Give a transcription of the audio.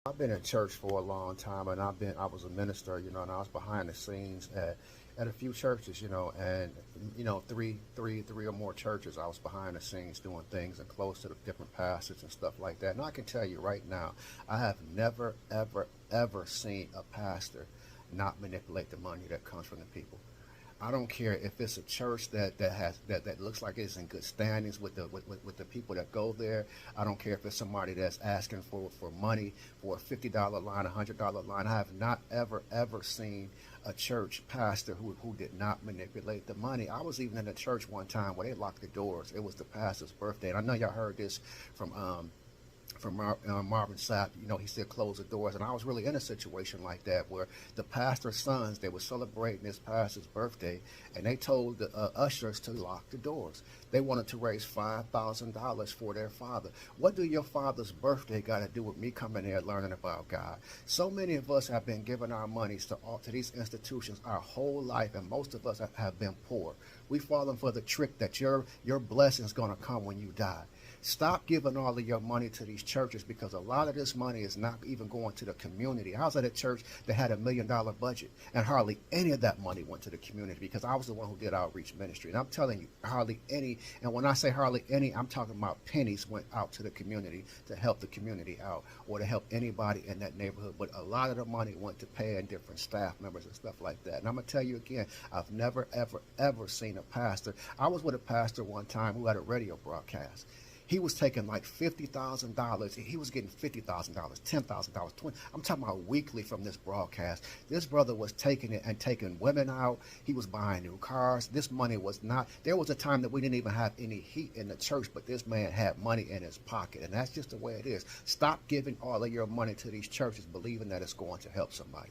I've been in church for a long time, and I was a minister, and I was behind the scenes at a few churches, and three or more churches. I was behind the scenes doing things and close to the different pastors and stuff like that. And I can tell you right now, I have never, ever, ever seen a pastor not manipulate the money that comes from the people. I don't care if it's a church that looks like it's in good standings with the people that go there. I don't care if it's somebody that's asking for money for a $50 line, $100 line. I have not ever seen a church pastor who did not manipulate the money. I was even in a church one time where they locked the doors. It was the pastor's birthday, and I know y'all heard this from Marvin Sapp. He said close the doors, and I was really in a situation like that where the pastor's sons, they were celebrating this pastor's birthday, and they told the ushers to lock the doors. They wanted to raise $5,000 for their father. What do your father's birthday got to do with me coming there learning about God? So many of us have been giving our monies to these institutions our whole life, and most of us have been poor. We've fallen for the trick that your blessing is going to come when you die. Stop giving all of your money to these churches, because a lot of this money is not even going to the community. I was at a church that had $1 million budget, and hardly any of that money went to the community, because I was the one who did outreach ministry. And I'm telling you, hardly any, and when I say hardly any, I'm talking about pennies went out to the community to help the community out or to help anybody in that neighborhood. But a lot of the money went to paying different staff members and stuff like that. And I'm going to tell you again, I've never, ever seen a pastor. I was with a pastor one time who had a radio broadcast. He was taking like $50,000. He was getting $50,000, $10,000, 20. I'm talking about weekly from this broadcast. This brother was taking it and taking women out. He was buying new cars. This money was not. There was a time that we didn't even have any heat in the church, but this man had money in his pocket, and that's just the way it is. Stop giving all of your money to these churches, believing that it's going to help somebody.